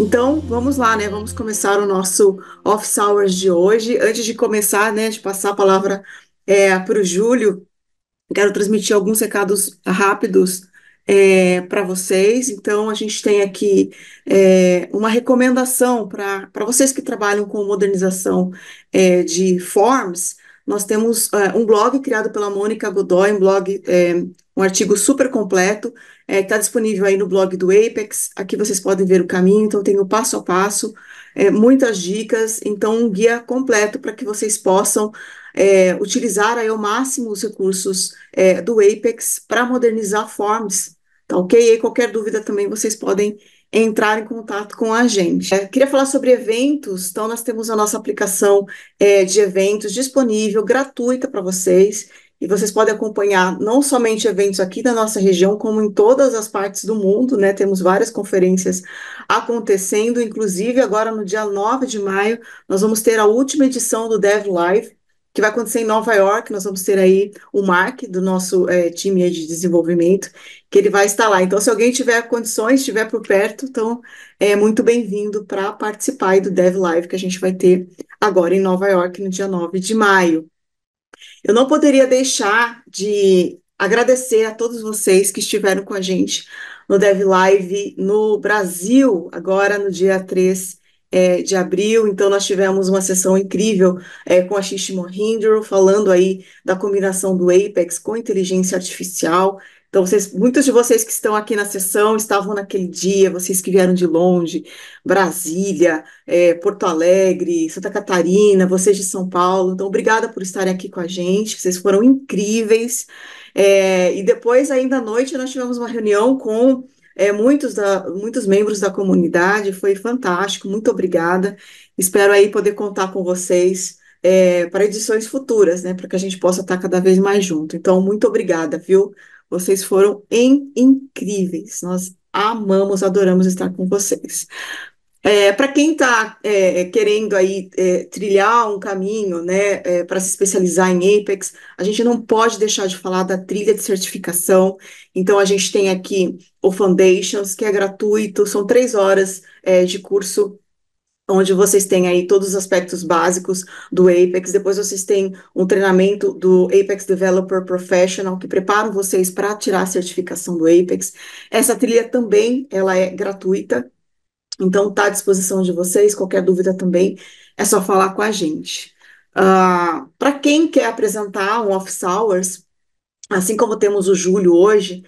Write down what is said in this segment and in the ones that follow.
Então, vamos lá, né? Vamos começar o nosso Office Hours de hoje. Antes de começar, né, de passar a palavra para o Júlio, quero transmitir alguns recados rápidos para vocês. Então, a gente tem aqui uma recomendação para vocês que trabalham com modernização de forms. Nós temos um blog criado pela Mônica Godoy, um artigo super completo, que está disponível aí no blog do Apex. Aqui vocês podem ver o caminho, então tem o passo a passo, muitas dicas, então um guia completo para que vocês possam utilizar aí ao máximo os recursos do Apex para modernizar forms, tá ok? E aí, qualquer dúvida também vocês podem entrar em contato com a gente. Queria falar sobre eventos, então nós temos a nossa aplicação de eventos disponível, gratuita para vocês, e vocês podem acompanhar não somente eventos aqui da nossa região, como em todas as partes do mundo, né? Temos várias conferências acontecendo, inclusive agora no dia 9 de maio, nós vamos ter a última edição do Dev Live, que vai acontecer em Nova York. Nós vamos ter aí o Mark, do nosso time aí de desenvolvimento, que ele vai estar lá. Então, se alguém tiver condições, estiver por perto, então é muito bem-vindo para participar aí do Dev Live que a gente vai ter agora em Nova York, no dia 9 de maio. Eu não poderia deixar de agradecer a todos vocês que estiveram com a gente no Dev Live no Brasil, agora no dia 3 de abril. Então, nós tivemos uma sessão incrível com a Xixi Mohindro, falando aí da combinação do Apex com inteligência artificial. Então, muitos de vocês que estão aqui na sessão estavam naquele dia, vocês que vieram de longe, Brasília, Porto Alegre, Santa Catarina, vocês de São Paulo. Então, obrigada por estarem aqui com a gente, vocês foram incríveis. E depois, ainda à noite, nós tivemos uma reunião com muitos membros da comunidade, foi fantástico, muito obrigada. Espero aí poder contar com vocês para edições futuras, né, para que a gente possa estar cada vez mais junto. Então, muito obrigada, viu? Vocês foram incríveis. Nós amamos, adoramos estar com vocês. Para quem está querendo aí trilhar um caminho, né, para se especializar em Apex, a gente não pode deixar de falar da trilha de certificação. Então, a gente tem aqui o Foundations, que é gratuito, são 3 horas de curso, onde vocês têm aí todos os aspectos básicos do Apex. Depois vocês têm um treinamento do Apex Developer Professional, que preparam vocês para tirar a certificação do Apex. Essa trilha também, ela é gratuita. Então, está à disposição de vocês. Qualquer dúvida também é só falar com a gente. Para quem quer apresentar um Office Hours, assim como temos o Júlio hoje,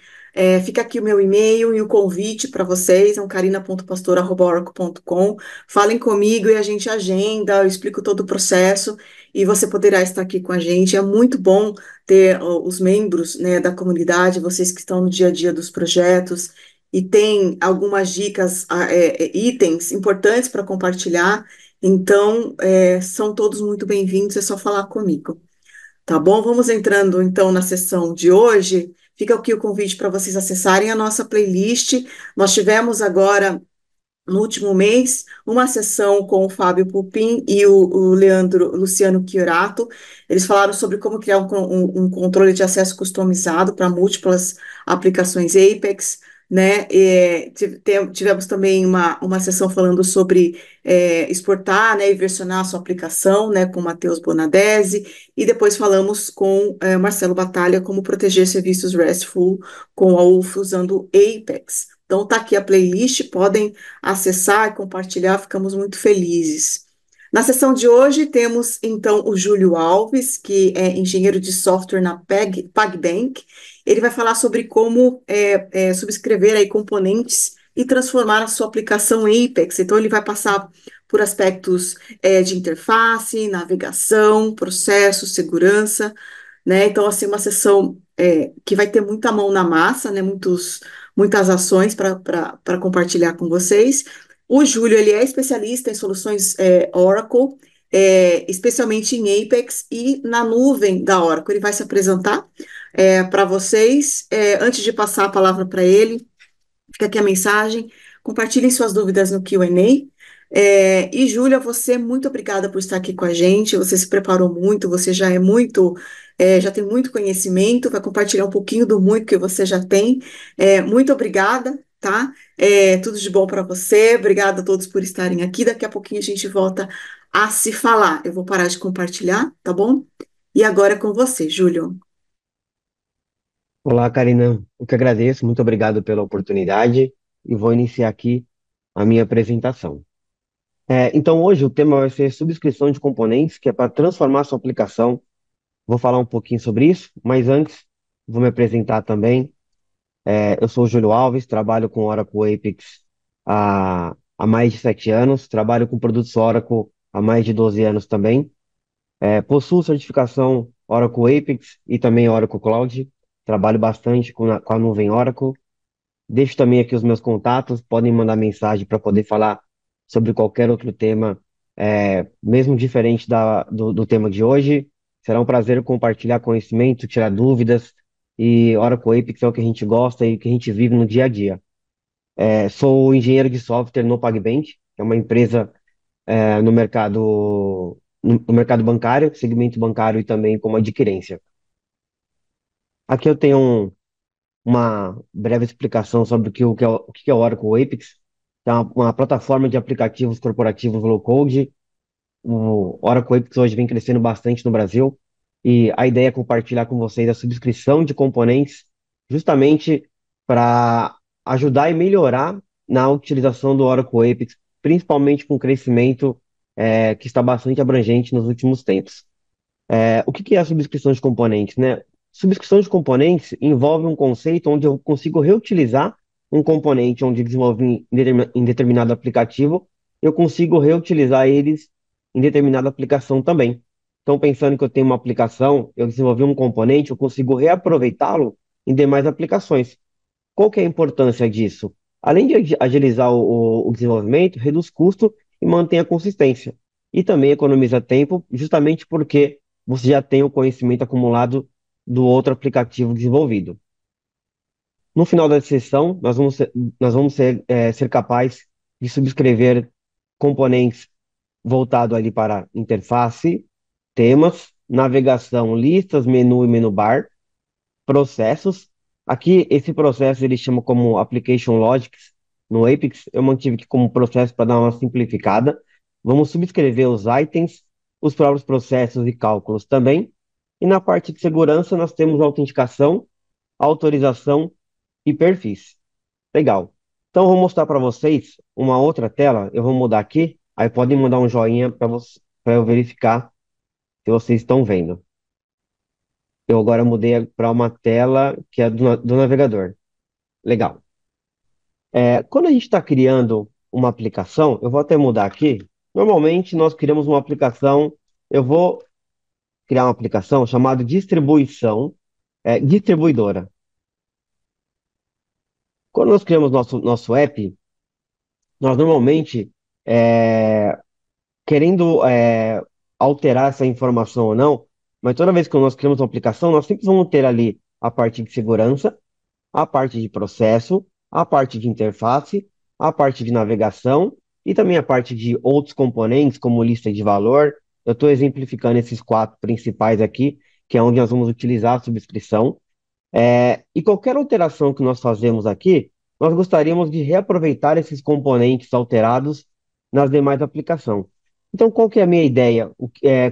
fica aqui o meu e-mail e o convite para vocês, é um carina.pastor@oracle.com. Falem comigo e a gente agenda, eu explico todo o processo e você poderá estar aqui com a gente. É muito bom ter os membros, né, da comunidade, vocês que estão no dia a dia dos projetos e tem algumas dicas, itens importantes para compartilhar. Então, são todos muito bem-vindos, é só falar comigo. Tá bom? Vamos entrando então na sessão de hoje. Fica aqui o convite para vocês acessarem a nossa playlist. Nós tivemos agora, no último mês, uma sessão com o Fábio Pupin e o Luciano Chiorato. Eles falaram sobre como criar um controle de acesso customizado para múltiplas aplicações Apex, né? Tivemos também uma sessão falando sobre exportar, né, e versionar a sua aplicação, né, com o Matheus Bonadese, e depois falamos com Marcelo Batalha como proteger serviços RESTful com a UF usando Apex. Então, tá aqui a playlist, podem acessar e compartilhar, ficamos muito felizes. Na sessão de hoje, temos, então, o Júlio Alves, que é engenheiro de software na PagBank. Ele vai falar sobre como subscrever aí componentes e transformar a sua aplicação em Apex. Então, ele vai passar por aspectos de interface, navegação, processo, segurança, né? Então, assim, uma sessão que vai ter muita mão na massa, né? Muitas ações para compartilhar com vocês. O Júlio, ele é especialista em soluções Oracle, especialmente em Apex e na nuvem da Oracle. Ele vai se apresentar para vocês. Antes de passar a palavra para ele, fica aqui a mensagem. Compartilhem suas dúvidas no Q&A. E, Júlia, você, muito obrigada por estar aqui com a gente. Você se preparou muito, você já tem muito conhecimento, vai compartilhar um pouquinho do muito que você já tem. Muito obrigada. tá? Tudo de bom para você. Obrigada a todos por estarem aqui. Daqui a pouquinho a gente volta a se falar. Eu vou parar de compartilhar, tá bom? E agora é com você, Júlio. Olá, Karina. Eu que agradeço, muito obrigado pela oportunidade e vou iniciar aqui a minha apresentação. Então, hoje o tema vai ser subscrição de componentes, que é para transformar sua aplicação. Vou falar um pouquinho sobre isso, mas antes vou me apresentar também. Eu sou o Júlio Alves, trabalho com Oracle Apex há mais de 7 anos, trabalho com produtos Oracle há mais de 12 anos também. Possuo certificação Oracle Apex e também Oracle Cloud. Trabalho bastante com a nuvem Oracle. Deixo também aqui os meus contatos, podem mandar mensagem para poder falar sobre qualquer outro tema, mesmo diferente do tema de hoje. Será um prazer compartilhar conhecimento, tirar dúvidas, e Oracle Apex é o que a gente gosta e o que a gente vive no dia a dia. Sou engenheiro de software no PagBank, que é uma empresa no mercado bancário, segmento bancário e também como adquirência. Aqui eu tenho uma breve explicação sobre o que é o Oracle Apex. É uma plataforma de aplicativos corporativos low-code. O Oracle Apex hoje vem crescendo bastante no Brasil e a ideia é compartilhar com vocês a subscrição de componentes justamente para ajudar e melhorar na utilização do Oracle Apex, principalmente com o crescimento que está bastante abrangente nos últimos tempos. O que é a subscrição de componentes, né? Subscrição de componentes envolve um conceito onde eu consigo reutilizar um componente onde desenvolvi em determinado aplicativo, eu consigo reutilizar eles em determinada aplicação também. Então, pensando que eu tenho uma aplicação, eu desenvolvi um componente, eu consigo reaproveitá-lo em demais aplicações. Qual que é a importância disso? Além de agilizar o desenvolvimento, reduz custo e mantém a consistência. E também economiza tempo, justamente porque você já tem o conhecimento acumulado do outro aplicativo desenvolvido. No final da sessão, nós vamos ser capazes de subscrever componentes voltados ali para interface, temas, navegação, listas, menu e menu bar, processos. Aqui, esse processo ele chama como Application Logics no Apex. Eu mantive aqui como processo para dar uma simplificada. Vamos subscrever os itens, os próprios processos e cálculos também. E na parte de segurança, nós temos autenticação, autorização e perfis. Legal. Então, eu vou mostrar para vocês uma outra tela. Eu vou mudar aqui. Aí podem mandar um joinha para eu verificar se vocês estão vendo. Eu agora mudei para uma tela que é do navegador. Legal. Quando a gente está criando uma aplicação, eu vou até mudar aqui. Normalmente nós criamos uma aplicação. Eu vou criar uma aplicação chamada distribuidora. Quando nós criamos nosso app, nós normalmente, é, querendo alterar essa informação ou não, mas toda vez que nós criamos uma aplicação, nós sempre vamos ter ali a parte de segurança, a parte de processo, a parte de interface, a parte de navegação e também a parte de outros componentes, como lista de valor. Eu estou exemplificando esses quatro principais aqui, que é onde nós vamos utilizar a subscrição. E qualquer alteração que nós fazemos aqui, nós gostaríamos de reaproveitar esses componentes alterados nas demais aplicações. Então, qual que é a minha ideia?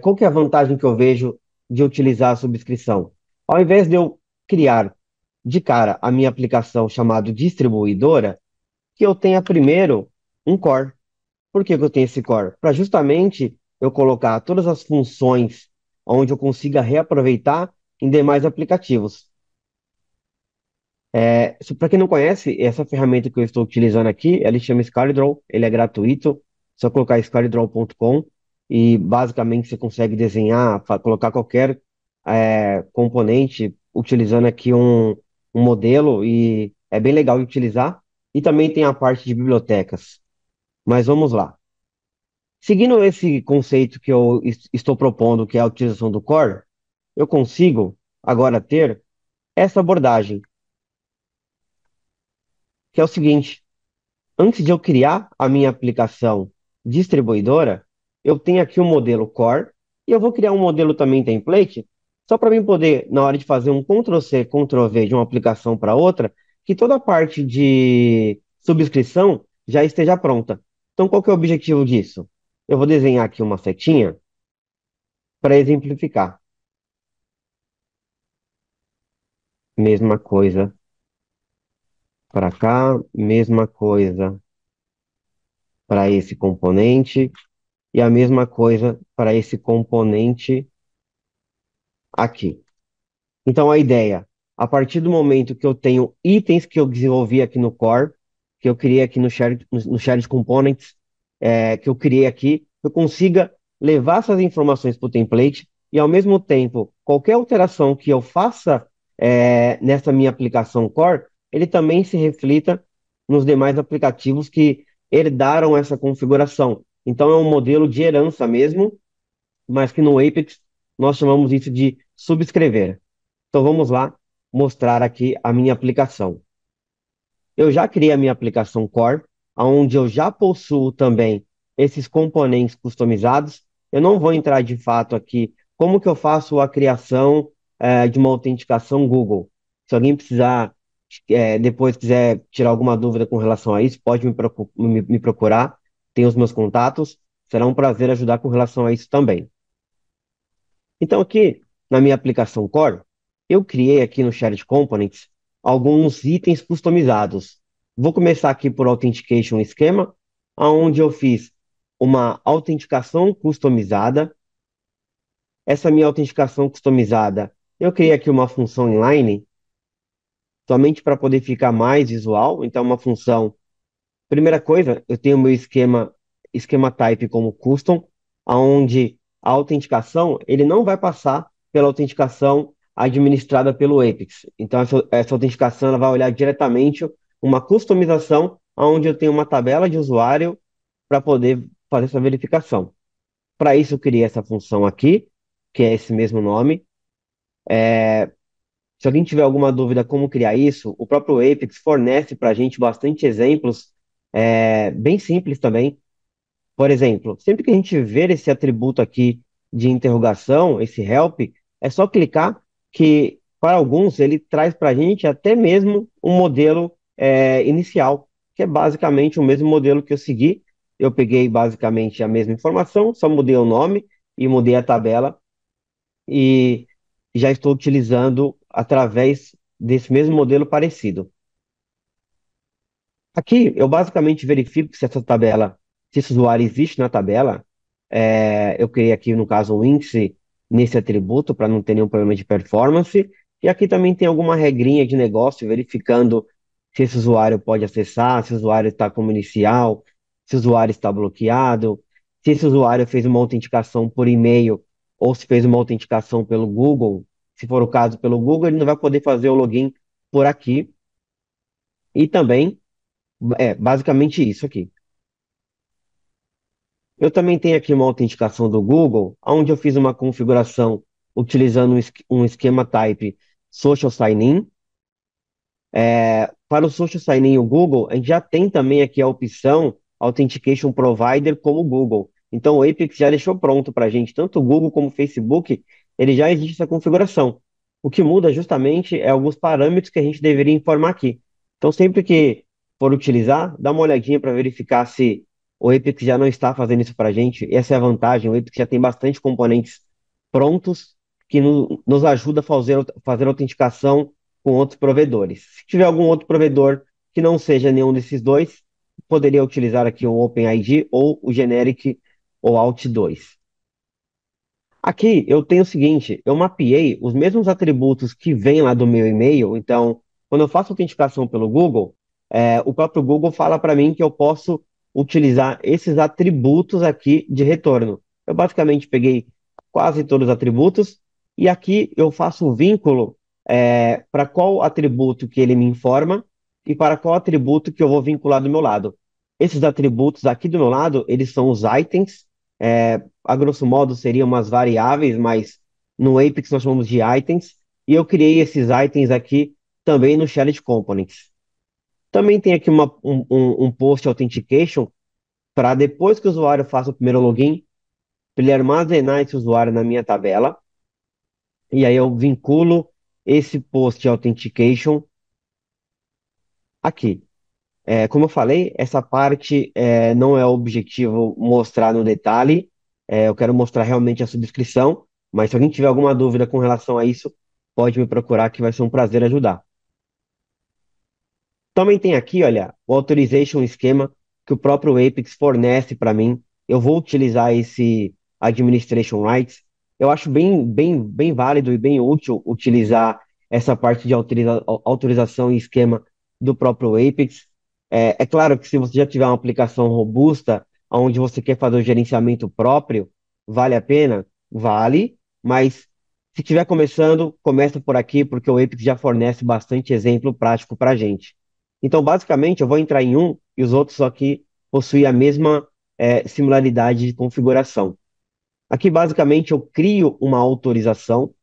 Qual que é a vantagem que eu vejo de utilizar a subscrição? Ao invés de eu criar de cara a minha aplicação chamada distribuidora, que eu tenha primeiro um core. Por que que eu tenho esse core? Para justamente eu colocar todas as funções onde eu consiga reaproveitar em demais aplicativos. Para quem não conhece, essa ferramenta que eu estou utilizando aqui, ela se chama ScalyDraw, ele é gratuito, só colocar scalydraw.com e basicamente você consegue desenhar, colocar qualquer componente utilizando aqui um modelo e é bem legal de utilizar. E também tem a parte de bibliotecas. Mas vamos lá. Seguindo esse conceito que eu estou propondo, que é a utilização do core, eu consigo agora ter essa abordagem, que é o seguinte. Antes de eu criar a minha aplicação distribuidora, eu tenho aqui um modelo core e eu vou criar um modelo também template, só para mim poder, na hora de fazer um Ctrl+C, Ctrl+V de uma aplicação para outra, que toda a parte subscrição já esteja pronta. Então, qual que é o objetivo disso? Eu vou desenhar aqui uma setinha para exemplificar. Mesma coisa para cá, mesma coisa para esse componente e a mesma coisa para esse componente aqui. Então, a ideia, a partir do momento que eu tenho itens que eu desenvolvi aqui no Core, que eu criei aqui no Shared Components, que eu criei aqui, eu consiga levar essas informações para o template e, ao mesmo tempo, qualquer alteração que eu faça nessa minha aplicação Core, ele também se reflita nos demais aplicativos que herdaram essa configuração. Então, é um modelo de herança mesmo, mas que no Apex nós chamamos isso de subscrever. Então vamos lá mostrar aqui a minha aplicação. Eu já criei a minha aplicação Core, onde eu já possuo também esses componentes customizados. Eu não vou entrar de fato aqui como que eu faço a criação de uma autenticação Google. Se alguém precisar, depois quiser tirar alguma dúvida com relação a isso, pode me procurar. Tem os meus contatos. Será um prazer ajudar com relação a isso também. Então, aqui na minha aplicação Core, eu criei aqui no Shared Components alguns itens customizados. Vou começar aqui por Authentication Schema, onde eu fiz uma autenticação customizada. Essa minha autenticação customizada, eu criei aqui uma função inline, somente para poder ficar mais visual. Então, uma função. Primeira coisa, eu tenho o meu esquema type como custom, onde a autenticação ele não vai passar pela autenticação administrada pelo Apex. Então, essa autenticação ela vai olhar diretamente uma customização, onde eu tenho uma tabela de usuário para poder fazer essa verificação. Para isso, eu criei essa função aqui, que é esse mesmo nome. Se alguém tiver alguma dúvida como criar isso, o próprio Apex fornece para a gente bastante exemplos, bem simples também. Por exemplo, sempre que a gente ver esse atributo aqui de interrogação, esse help, é só clicar que, para alguns, ele traz para a gente até mesmo um modelo inicial, que é basicamente o mesmo modelo que eu segui. Eu peguei basicamente a mesma informação, só mudei o nome e mudei a tabela e já estou utilizando através desse mesmo modelo parecido. Aqui eu basicamente verifico se essa tabela, se esse usuário existe na tabela. Eu criei aqui, no caso, um índice nesse atributo para não ter nenhum problema de performance. E aqui também tem alguma regrinha de negócio, verificando se esse usuário pode acessar, se o usuário está como inicial, se o usuário está bloqueado, se esse usuário fez uma autenticação por e-mail ou se fez uma autenticação pelo Google. Se for o caso pelo Google, ele não vai poder fazer o login por aqui. E também basicamente isso aqui. Eu também tenho aqui uma autenticação do Google, onde eu fiz uma configuração utilizando um esquema type Social Sign-in. Para o Social Sign-in e o Google, a gente já tem também aqui a opção Authentication Provider como o Google. Então o Apex já deixou pronto para a gente, tanto o Google como o Facebook, ele já existe essa configuração. O que muda justamente é alguns parâmetros que a gente deveria informar aqui. Então sempre que for utilizar, dá uma olhadinha para verificar se o Apex já não está fazendo isso para a gente. Essa é a vantagem, o Apex já tem bastante componentes prontos que nos ajuda a fazer autenticação com outros provedores. Se tiver algum outro provedor que não seja nenhum desses dois, poderia utilizar aqui o OpenID ou o Generic OAuth 2. Aqui eu tenho o seguinte, eu mapeei os mesmos atributos que vêm lá do meu e-mail. Então, quando eu faço autenticação pelo Google, o próprio Google fala para mim que eu posso utilizar esses atributos aqui de retorno. Eu basicamente peguei quase todos os atributos e aqui eu faço o vínculo para qual atributo que ele me informa e para qual atributo que eu vou vincular do meu lado. Esses atributos aqui do meu lado, eles são os itens. A grosso modo seriam umas variáveis, mas no Apex nós chamamos de items, e eu criei esses itens aqui também no Shared Components. Também tem aqui um post authentication para depois que o usuário faça o primeiro login, para ele armazenar esse usuário na minha tabela, e aí eu vinculo esse post authentication aqui. Como eu falei, essa parte não é o objetivo mostrar no detalhe. Eu quero mostrar realmente a subscrição, mas se alguém tiver alguma dúvida com relação a isso, pode me procurar que vai ser um prazer ajudar. Também tem aqui, olha, o Authorization Schema que o próprio Apex fornece para mim. Eu vou utilizar esse Administration Rights. Eu acho bem válido e bem útil utilizar essa parte de autorização e esquema do próprio Apex. É claro que se você já tiver uma aplicação robusta, onde você quer fazer o gerenciamento próprio, vale a pena? Vale, mas se estiver começando, começa por aqui, porque o Apex já fornece bastante exemplo prático para a gente. Então, basicamente, eu vou entrar em um e os outros aqui possuem a mesma similaridade de configuração. Aqui, basicamente, eu crio uma autorização.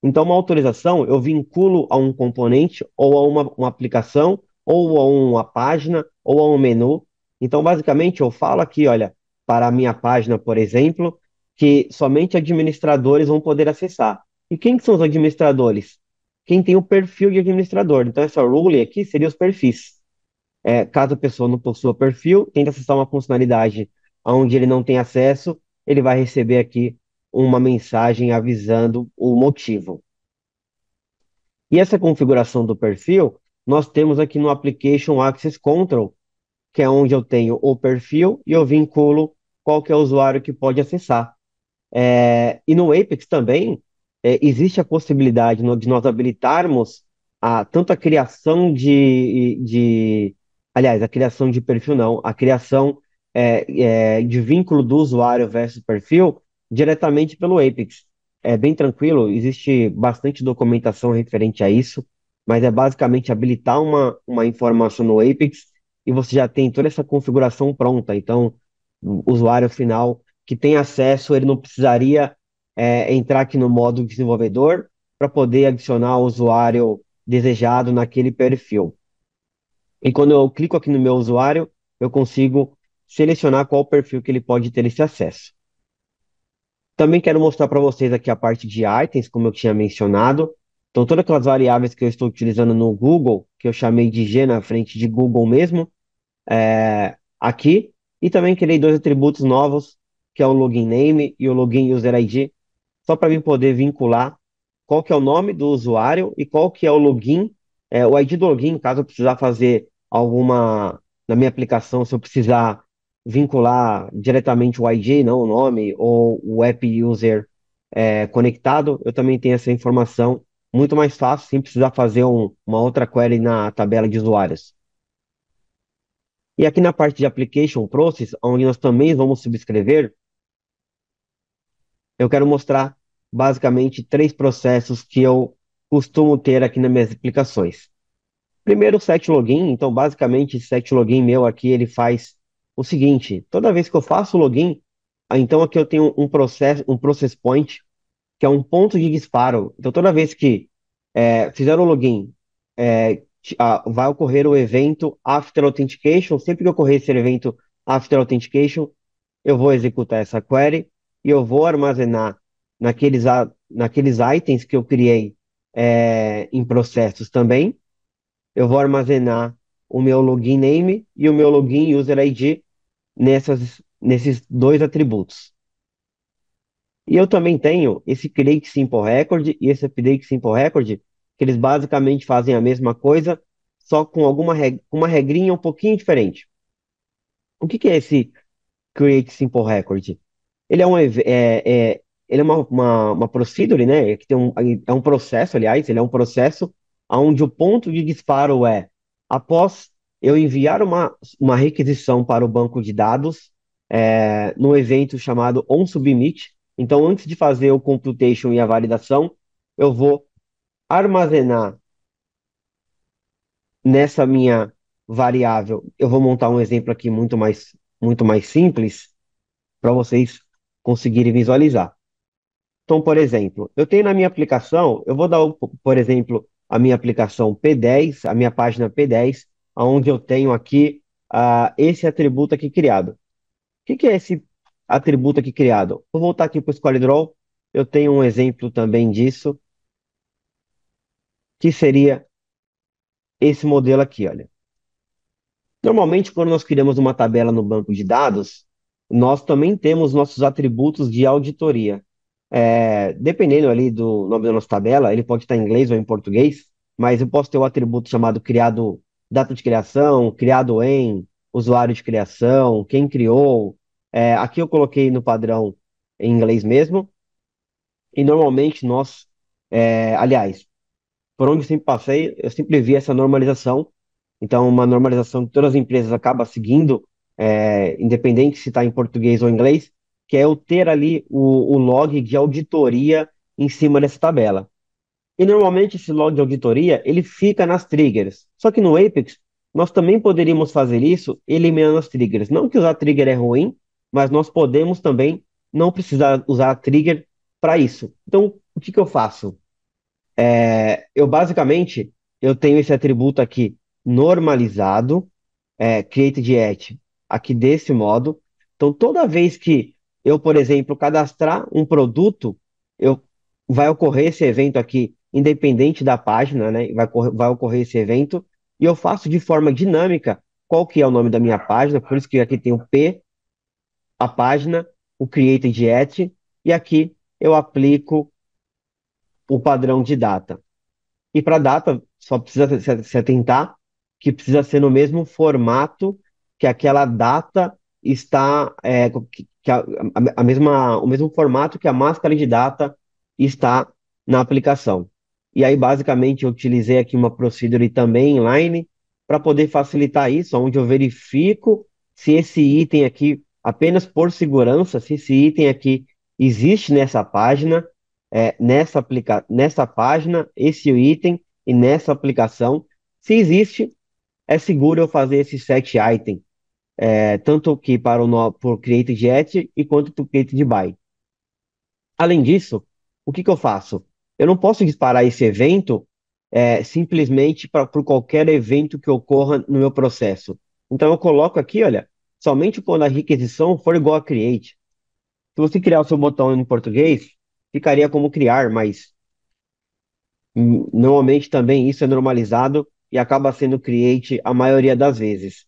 Então, uma autorização eu vinculo a um componente, ou a uma aplicação, ou a uma página, ou a um menu. Então, basicamente, eu falo aqui, olha, para a minha página, por exemplo, que somente administradores vão poder acessar. E quem que são os administradores? Quem tem o perfil de administrador. Então, essa rule aqui seria os perfis. Caso a pessoa não possua perfil, tenta acessar uma funcionalidade onde ele não tem acesso, ele vai receber aqui uma mensagem avisando o motivo. E essa configuração do perfil, nós temos aqui no Application Access Control, que é onde eu tenho o perfil e eu vinculo qual que é o usuário que pode acessar. E no Apex também existe a possibilidade de nós habilitarmos tanto a criação aliás, a criação de perfil não, a criação de vínculo do usuário versus perfil diretamente pelo Apex. É bem tranquilo, existe bastante documentação referente a isso, mas é basicamente habilitar uma informação no Apex e você já tem toda essa configuração pronta. Então, o usuário final que tem acesso, ele não precisaria entrar aqui no modo desenvolvedor para poder adicionar o usuário desejado naquele perfil. E quando eu clico aqui no meu usuário, eu consigo selecionar qual perfil que ele pode ter esse acesso. Também quero mostrar para vocês aqui a parte de itens, como eu tinha mencionado. Então, todas aquelas variáveis que eu estou utilizando no Google, que eu chamei de G na frente de Google mesmo, aqui. E também criei dois atributos novos, que é o login name e o login user ID, só para mim poder vincular qual que é o nome do usuário e qual que é o login, o ID do login, caso eu precisar fazer alguma, na minha aplicação, se eu precisar vincular diretamente o ID, não o nome, ou o app user conectado, eu também tenho essa informação muito mais fácil, sem precisar fazer uma outra query na tabela de usuários. E aqui na parte de Application Process, onde nós também vamos subscrever, eu quero mostrar basicamente três processos que eu costumo ter aqui nas minhas aplicações. Primeiro, o set login. Então, basicamente, esse set login meu aqui, ele faz o seguinte: toda vez que eu faço o login, então aqui eu tenho um process point, que é um ponto de disparo. Então, toda vez que fizer o login, vai ocorrer o evento After Authentication. Sempre que ocorrer esse evento After Authentication, eu vou executar essa query e eu vou armazenar naqueles itens que eu criei em processos também. Eu vou armazenar o meu login name e o meu login user ID nesses dois atributos. E eu também tenho esse create simple record e esse update simple record, que eles basicamente fazem a mesma coisa, só com uma regrinha um pouquinho diferente. O que é esse create simple record? Ele é ele é uma procedure, né? Que tem é um processo, aliás, ele é um processo onde o ponto de disparo após eu enviar uma requisição para o banco de dados, no evento chamado onSubmit. Então, antes de fazer o computation e a validação, eu vou armazenar nessa minha variável. Eu vou montar um exemplo aqui muito mais simples para vocês conseguirem visualizar. Então, por exemplo, eu tenho na minha aplicação, eu vou dar, por exemplo, a minha aplicação P10, a minha página P10, onde eu tenho aqui esse atributo aqui criado. O que é esse atributo aqui criado? Vou voltar aqui para o SquareDraw, eu tenho um exemplo também disso, que seria esse modelo aqui, olha. Normalmente, quando nós criamos uma tabela no banco de dados, nós também temos nossos atributos de auditoria. Dependendo ali do nome da nossa tabela, ele pode estar em inglês ou em português, mas eu posso ter o atributo chamado criado, data de criação, criado em, usuário de criação, quem criou. Aqui eu coloquei no padrão em inglês mesmo, e normalmente aliás, por onde eu sempre passei, eu sempre vi essa normalização. Então, uma normalização que todas as empresas acabam seguindo, independente se está em português ou inglês, que é eu ter ali o log de auditoria em cima dessa tabela. E normalmente esse log de auditoria, ele fica nas triggers. Só que no Apex, nós também poderíamos fazer isso eliminando as triggers. Não que usar trigger é ruim, mas nós podemos também não precisar usar a trigger para isso. Então, o que que eu faço? Eu basicamente eu tenho esse atributo aqui normalizado, created at, aqui desse modo. Então, toda vez que eu, por exemplo, cadastrar um produto, eu vai ocorrer esse evento aqui, independente da página, né? Vai ocorrer esse evento, e eu faço de forma dinâmica qual que é o nome da minha página, por isso que aqui tem o P, a página, o created at, e aqui eu aplico o padrão de data. E para data, só precisa se atentar que precisa ser no mesmo formato que aquela data está, que a mesma, o mesmo formato que a máscara de data está na aplicação. E aí, basicamente, eu utilizei aqui uma procedure também inline para poder facilitar isso, onde eu verifico se esse item aqui, apenas por segurança, se esse item aqui existe nessa página, nessa página, esse item e nessa aplicação. Se existe, é seguro eu fazer esse set item, tanto que para por create get e quanto para create by. Além disso, o que que eu faço? Eu não posso disparar esse evento simplesmente por qualquer evento que ocorra no meu processo. Então eu coloco aqui, olha, somente quando a requisição for igual a create. Se você criar o seu botão em português, ficaria como criar, mas normalmente também isso é normalizado e acaba sendo create a maioria das vezes.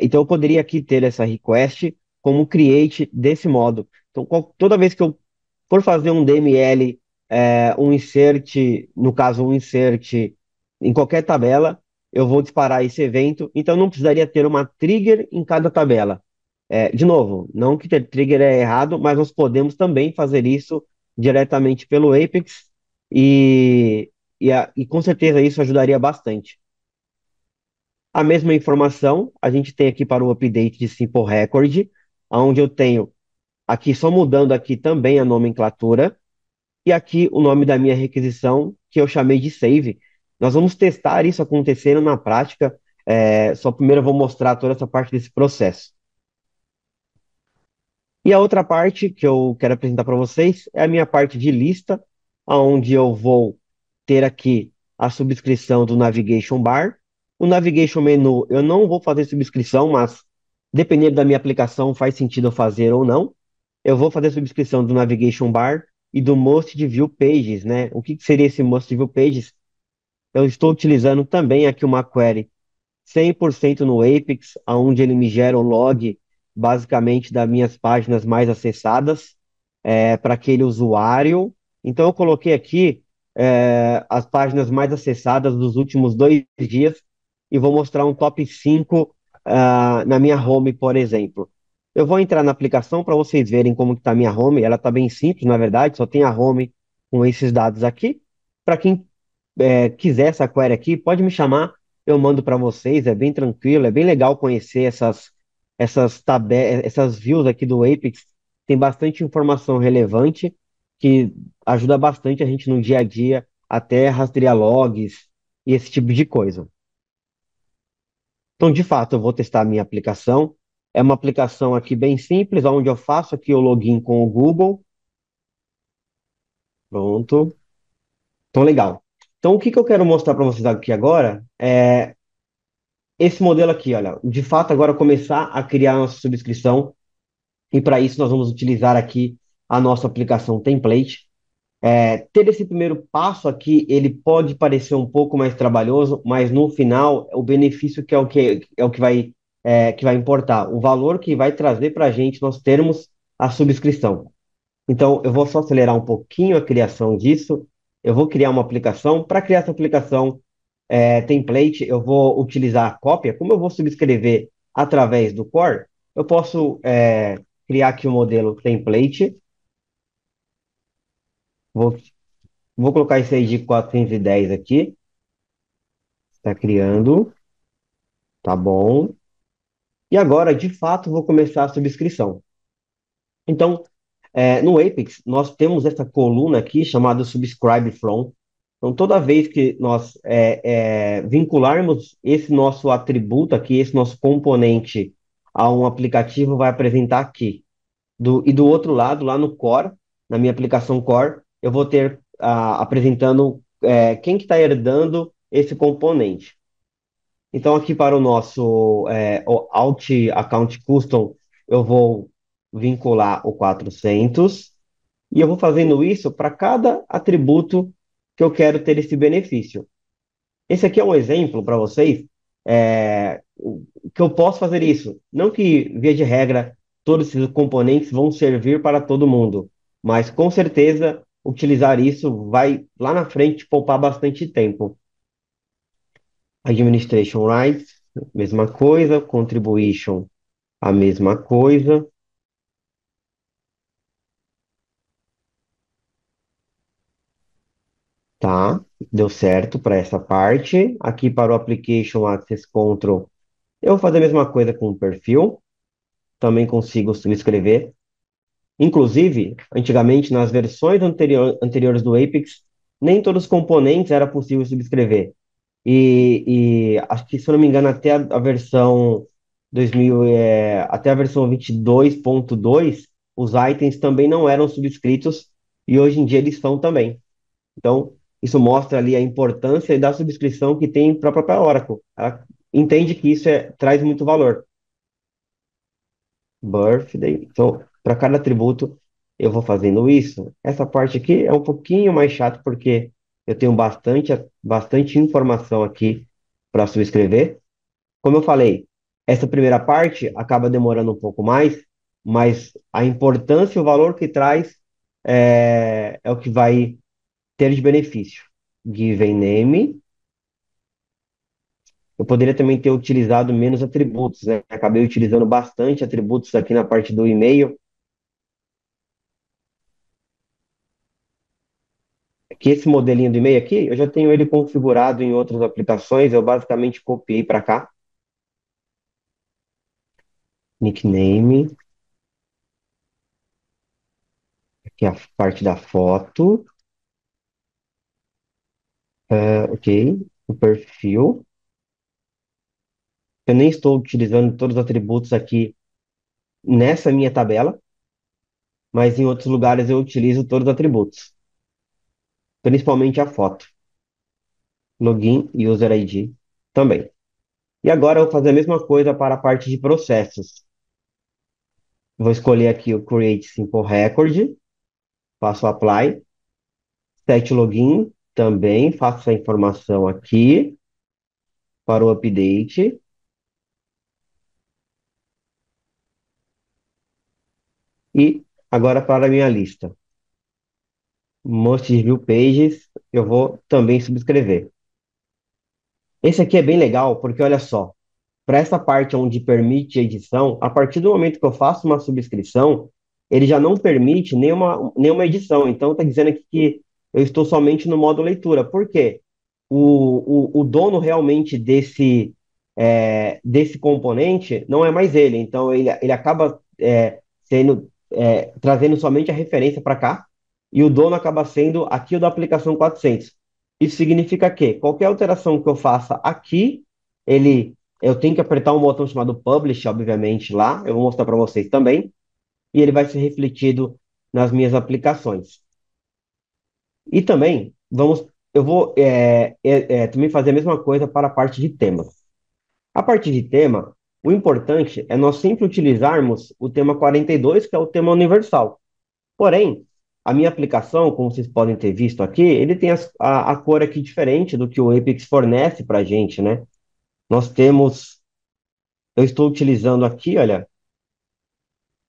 Então eu poderia aqui ter essa request como create desse modo. Então toda vez que eu for fazer um DML, um insert, no caso um insert em qualquer tabela, eu vou disparar esse evento. Então não precisaria ter uma trigger em cada tabela. De novo, não que ter trigger é errado, mas nós podemos também fazer isso diretamente pelo Apex e com certeza isso ajudaria bastante. A mesma informação a gente tem aqui para o update de Simple Record, onde eu tenho aqui só mudando aqui também a nomenclatura e aqui o nome da minha requisição que eu chamei de save. Nós vamos testar isso acontecendo na prática. Só primeiro eu vou mostrar toda essa parte desse processo. E a outra parte que eu quero apresentar para vocês é a minha parte de lista, onde eu vou ter aqui a subscrição do Navigation Bar. O Navigation Menu eu não vou fazer subscrição, mas dependendo da minha aplicação faz sentido eu fazer ou não. Eu vou fazer subscrição do Navigation Bar e do Most View Pages, né? O que que seria esse Most View Pages? Eu estou utilizando também aqui uma query 100% no Apex, onde ele me gera o log, basicamente, das minhas páginas mais acessadas, para aquele usuário. Então, eu coloquei aqui as páginas mais acessadas dos últimos 2 dias e vou mostrar um top 5 na minha home, por exemplo. Eu vou entrar na aplicação para vocês verem como está a minha home. Ela está bem simples, na verdade, só tem a home com esses dados aqui. Para quem quiser essa query aqui, pode me chamar, eu mando para vocês, é bem tranquilo, é bem legal conhecer essas views aqui do Apex, tem bastante informação relevante que ajuda bastante a gente no dia a dia, até rastrear logs e esse tipo de coisa. Então, de fato, eu vou testar a minha aplicação. É uma aplicação aqui bem simples, onde eu faço aqui o login com o Google. Pronto. Então, legal. Então, o que que eu quero mostrar para vocês aqui agora é esse modelo aqui, olha, de fato agora começar a criar a nossa subscrição e para isso nós vamos utilizar aqui a nossa aplicação template. Ter esse primeiro passo aqui, ele pode parecer um pouco mais trabalhoso, mas no final, o benefício que vai importar, o valor que vai trazer para a gente nós termos a subscrição. Então, eu vou só acelerar um pouquinho a criação disso. Eu vou criar uma aplicação. Para criar essa aplicação, template, eu vou utilizar a cópia. Como eu vou subscrever através do Core, eu posso criar aqui o modelo template. Vou, vou colocar esse ID 410 aqui. Está criando, tá bom. E agora, de fato, vou começar a subscrição. Então, no Apex, nós temos essa coluna aqui chamada Subscribe From. Então, toda vez que nós vincularmos esse nosso atributo aqui, esse nosso componente a um aplicativo, vai apresentar aqui. E do outro lado, lá no Core, na minha aplicação Core, eu vou ter apresentando quem que está herdando esse componente. Então, aqui para o nosso o Alt Account Custom, eu vou vincular o 400 e eu vou fazendo isso para cada atributo que eu quero ter esse benefício. Esse aqui é um exemplo para vocês que eu posso fazer isso. Não que, via de regra, todos esses componentes vão servir para todo mundo, mas com certeza utilizar isso vai lá na frente poupar bastante tempo. Administration Rights, mesma coisa. Contribution, a mesma coisa. Tá, deu certo para essa parte. Aqui para o Application Access Control, eu vou fazer a mesma coisa com o perfil. Também consigo subscrever. Inclusive, antigamente, nas versões anteriores do Apex, nem todos os componentes era possível subscrever. E acho que, se eu não me engano, até a versão 2000, até a versão 22.2, os itens também não eram subscritos e hoje em dia eles são também. Então, isso mostra ali a importância da subscrição que tem para a própria Oracle. Ela entende que isso traz muito valor. Birthday. Então, para cada atributo, eu vou fazendo isso. Essa parte aqui é um pouquinho mais chato porque eu tenho bastante informação aqui para subscrever. Como eu falei, essa primeira parte acaba demorando um pouco mais, mas a importância e o valor que traz é o que vai ter de benefício. Given name. Eu poderia também ter utilizado menos atributos, né? Acabei utilizando bastante atributos aqui na parte do e-mail. Que esse modelinho do e-mail aqui, eu já tenho ele configurado em outras aplicações, eu basicamente copiei para cá. Nickname, aqui é a parte da foto, ok. O perfil. Eu nem estou utilizando todos os atributos aqui nessa minha tabela, mas em outros lugares eu utilizo todos os atributos, principalmente a foto. Login e User ID também. E agora eu vou fazer a mesma coisa para a parte de processos. Vou escolher aqui o Create Simple Record, faço Apply, set login, também faço essa informação aqui para o update. E agora para a minha lista. Most View Pages, eu vou também subscrever. Esse aqui é bem legal, porque olha só, para essa parte onde permite edição, a partir do momento que eu faço uma subscrição, ele já não permite nenhuma edição. Então, está dizendo aqui que eu estou somente no modo leitura. Por quê? O dono realmente desse componente não é mais ele. Então, ele acaba trazendo somente a referência para cá, e o dono acaba sendo aqui o da aplicação 400. Isso significa que qualquer alteração que eu faça aqui, eu tenho que apertar um botão chamado Publish, obviamente, lá. Eu vou mostrar para vocês também. E ele vai ser refletido nas minhas aplicações. E também, eu vou também fazer a mesma coisa para a parte de temas. A parte de tema, o importante é nós sempre utilizarmos o tema 42, que é o tema universal. Porém, a minha aplicação, como vocês podem ter visto aqui, ele tem a cor aqui diferente do que o Apex fornece para a gente, né? Nós temos, eu estou utilizando aqui, olha,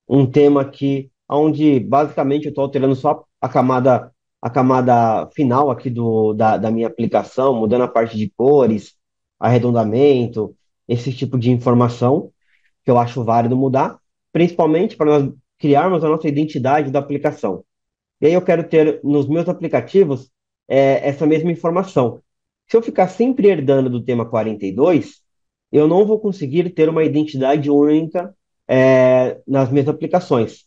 um tema aqui, onde basicamente eu estou alterando só a camada final aqui da minha aplicação, mudando a parte de cores, arredondamento, esse tipo de informação que eu acho válido mudar, principalmente para nós criarmos a nossa identidade da aplicação. E aí eu quero ter nos meus aplicativos essa mesma informação. Se eu ficar sempre herdando do tema 42, eu não vou conseguir ter uma identidade única nas minhas aplicações.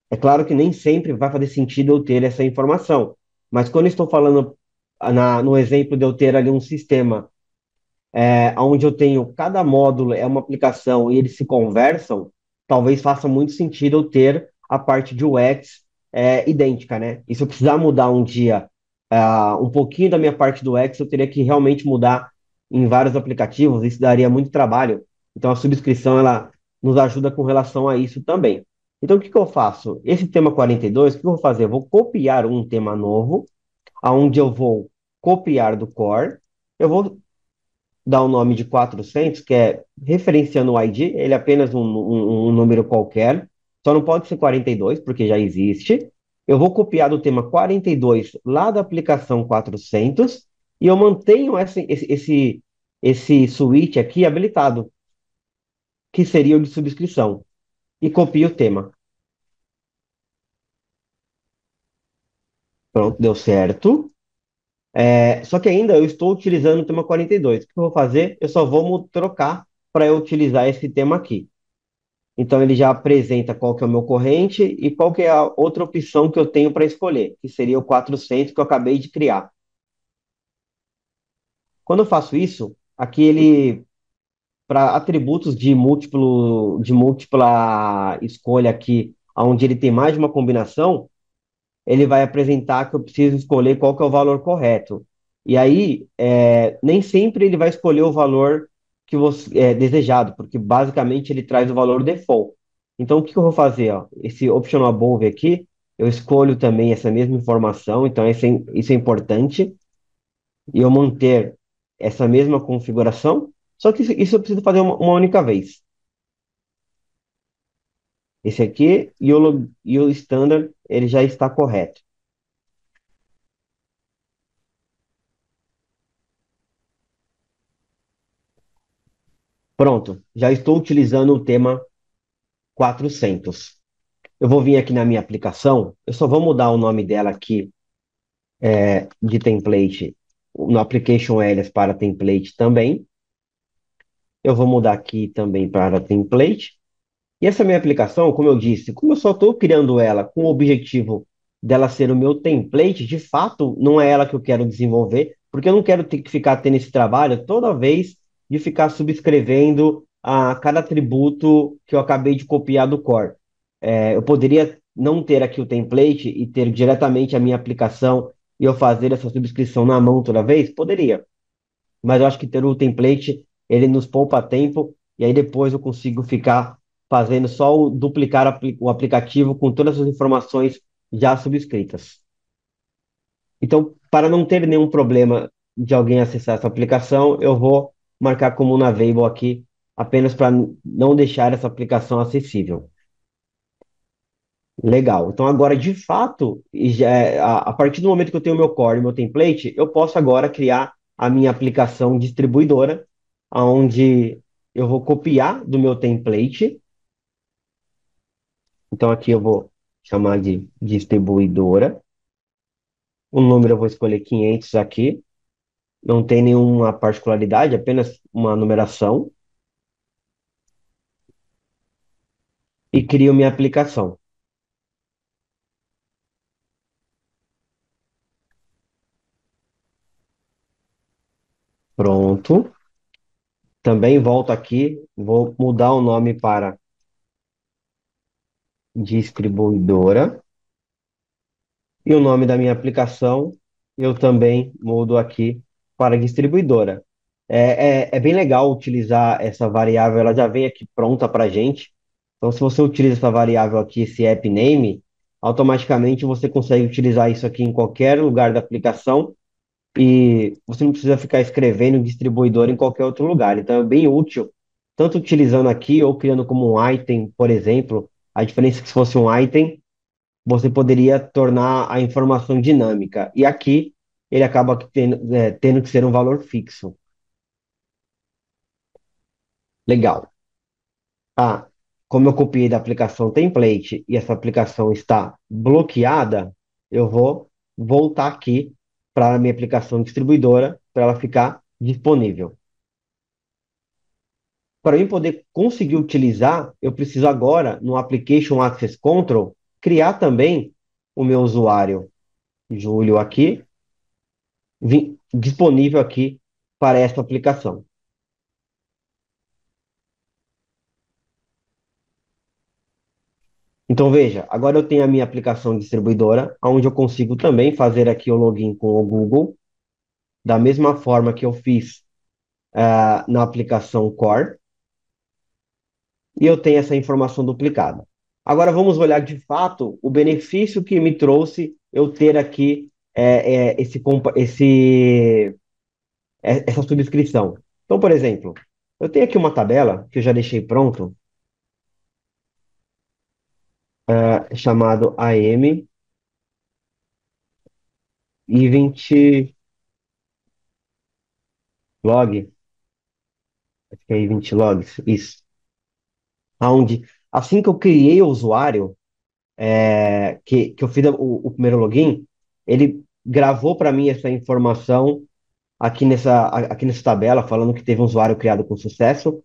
É claro que nem sempre vai fazer sentido eu ter essa informação, mas quando eu estou falando no exemplo de eu ter ali um sistema onde eu tenho cada módulo é uma aplicação e eles se conversam, talvez faça muito sentido eu ter a parte de UX idêntica, né? E se eu precisar mudar um dia um pouquinho da minha parte do UX, eu teria que realmente mudar em vários aplicativos, isso daria muito trabalho. Então a subscrição ela nos ajuda com relação a isso também. Então o que que eu faço? Esse tema 42, o que eu vou fazer? Eu vou copiar um tema novo, aonde eu vou copiar do core, eu vou dá o nome de 400, que é referenciando o ID, ele é apenas um número qualquer, só não pode ser 42, porque já existe. Eu vou copiar do tema 42 lá da aplicação 400 e eu mantenho esse switch aqui habilitado, que seria o de subscrição, e copio o tema. Pronto, deu certo. Só que ainda eu estou utilizando o tema 42. O que eu vou fazer? Eu só vou trocar para eu utilizar esse tema aqui. Então ele já apresenta qual que é o meu corrente e qual que é a outra opção que eu tenho para escolher, que seria o 400 que eu acabei de criar. Quando eu faço isso, aqui ele para atributos de múltipla escolha aqui, onde ele tem mais de uma combinação, ele vai apresentar que eu preciso escolher qual que é o valor correto. E aí, nem sempre ele vai escolher o valor que você desejado, porque basicamente ele traz o valor default. Então, o que que eu vou fazer? Ó? Esse optional above aqui, eu escolho também essa mesma informação, então isso é importante, e eu manter essa mesma configuração, só que isso eu preciso fazer uma única vez. Esse aqui e o standard, ele já está correto. Pronto, já estou utilizando o tema 400. Eu vou vir aqui na minha aplicação, eu só vou mudar o nome dela aqui de template, no application alias para template também. Eu vou mudar aqui também para template. E essa minha aplicação, como eu disse, como eu só estou criando ela com o objetivo dela ser o meu template, de fato, não é ela que eu quero desenvolver, porque eu não quero ter que ficar tendo esse trabalho toda vez de ficar subscrevendo a cada atributo que eu acabei de copiar do core. Eu poderia não ter aqui o template e ter diretamente a minha aplicação e eu fazer essa subscrição na mão toda vez? Poderia, mas eu acho que ter o template, ele nos poupa tempo, e aí depois eu consigo ficar fazendo só o duplicar o aplicativo com todas as informações já subscritas. Então, para não ter nenhum problema de alguém acessar essa aplicação, eu vou marcar como Navable aqui, apenas para não deixar essa aplicação acessível. Legal. Então, agora, de fato, a partir do momento que eu tenho meu core, meu template, eu posso agora criar a minha aplicação distribuidora, onde eu vou copiar do meu template. Então, aqui eu vou chamar de distribuidora. O número eu vou escolher 500 aqui. Não tem nenhuma particularidade, apenas uma numeração. E crio minha aplicação. Pronto. Também volto aqui, vou mudar o nome para distribuidora. E o nome da minha aplicação eu também mudo aqui para distribuidora. É bem legal utilizar essa variável, ela já vem aqui pronta para a gente. Então, se você utiliza essa variável aqui, esse app name, automaticamente você consegue utilizar isso aqui em qualquer lugar da aplicação e você não precisa ficar escrevendo em distribuidor em qualquer outro lugar. Então é bem útil, tanto utilizando aqui ou criando como um item, por exemplo. A diferença é que se fosse um item, você poderia tornar a informação dinâmica. E aqui ele acaba tendo que ser um valor fixo. Legal. Ah, como eu copiei da aplicação template e essa aplicação está bloqueada, eu vou voltar aqui para a minha aplicação distribuidora para ela ficar disponível. Para eu poder conseguir utilizar, eu preciso agora, no Application Access Control, criar também o meu usuário, Júlio, aqui, disponível aqui para esta aplicação. Então, veja, agora eu tenho a minha aplicação distribuidora, onde eu consigo também fazer aqui o login com o Google, da mesma forma que eu fiz na aplicação Core, e eu tenho essa informação duplicada. Agora vamos olhar de fato o benefício que me trouxe eu ter aqui essa subscrição. Então, por exemplo, eu tenho aqui uma tabela que eu já deixei pronto, chamado AM Event Log, acho que é Event Logs, isso. Onde, assim que eu criei o usuário, que eu fiz o primeiro login, ele gravou para mim essa informação aqui nessa tabela, falando que teve um usuário criado com sucesso.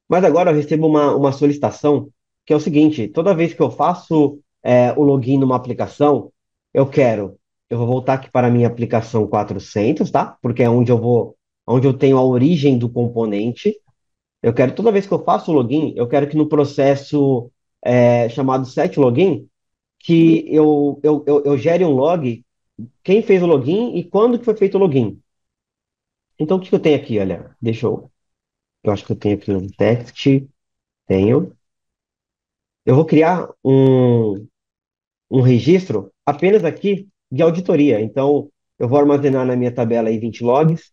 Mas agora eu recebo uma solicitação que é o seguinte: toda vez que eu faço o login numa aplicação, eu quero, eu vou voltar aqui para a minha aplicação 400, tá? Porque é onde eu tenho a origem do componente. Eu quero, toda vez que eu faço o login, eu quero que no processo chamado set login, que eu gere um log, quem fez o login e quando que foi feito o login. Então, o que que eu tenho aqui? Olha, eu acho que eu tenho aqui um text, tenho. Eu vou criar um registro apenas aqui de auditoria. Então, eu vou armazenar na minha tabela event logs,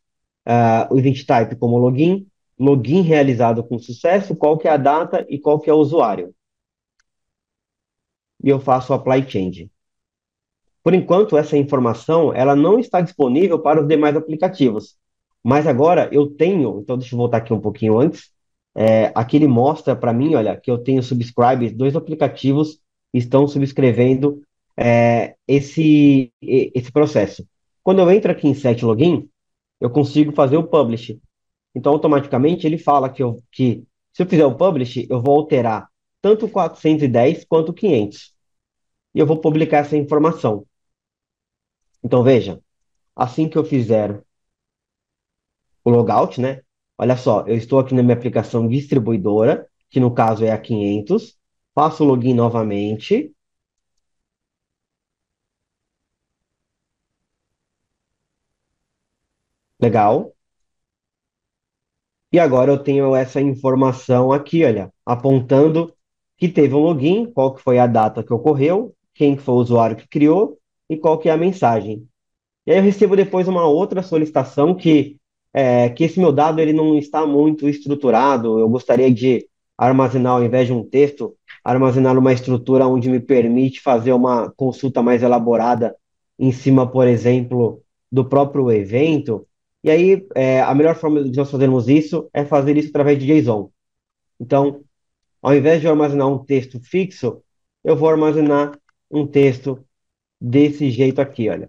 o event type como login, login realizado com sucesso, qual que é a data e qual que é o usuário. E eu faço o apply change. Por enquanto, essa informação ela não está disponível para os demais aplicativos. Mas agora eu tenho, então deixa eu voltar aqui um pouquinho antes. Aqui ele mostra para mim, olha, que eu tenho subscribes, dois aplicativos estão subscrevendo esse processo. Quando eu entro aqui em set login, eu consigo fazer o publish. Então, automaticamente ele fala que se eu fizer o publish, eu vou alterar tanto o 410 quanto o 500. E eu vou publicar essa informação. Então, veja, assim que eu fizer o logout, né? Olha só, eu estou aqui na minha aplicação distribuidora, que no caso é a 500, faço o login novamente, legal. E agora eu tenho essa informação aqui, olha, apontando que teve um login, qual que foi a data que ocorreu, quem que foi o usuário que criou e qual que é a mensagem. E aí eu recebo depois uma outra solicitação que esse meu dado ele não está muito estruturado. Eu gostaria de armazenar, ao invés de um texto, armazenar uma estrutura onde me permite fazer uma consulta mais elaborada em cima, por exemplo, do próprio evento. E aí, a melhor forma de nós fazermos isso é fazer isso através de JSON. Então, ao invés de eu armazenar um texto fixo, eu vou armazenar um texto desse jeito aqui, olha.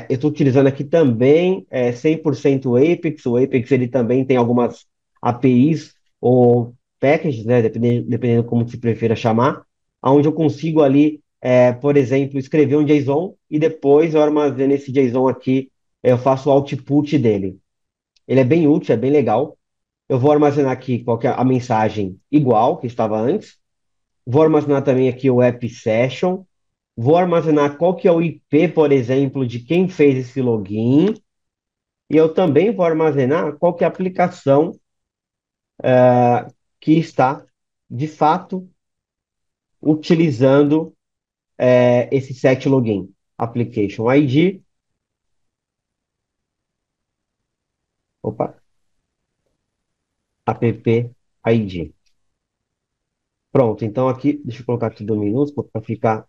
Eu estou utilizando aqui também 100% o Apex. O Apex ele também tem algumas APIs ou packages, né, dependendo como se prefira chamar, onde eu consigo ali, por exemplo, escrever um JSON e depois eu armazeno esse JSON aqui, eu faço o output dele. Ele é bem útil, é bem legal. Eu vou armazenar aqui qual que é a mensagem igual que estava antes. Vou armazenar também aqui o app session. Vou armazenar qual que é o IP, por exemplo, de quem fez esse login. E eu também vou armazenar qual que é a aplicação que está, de fato, utilizando esse set login. Application ID, opa, app ID. Pronto, então aqui, deixa eu colocar tudo minúsculo para ficar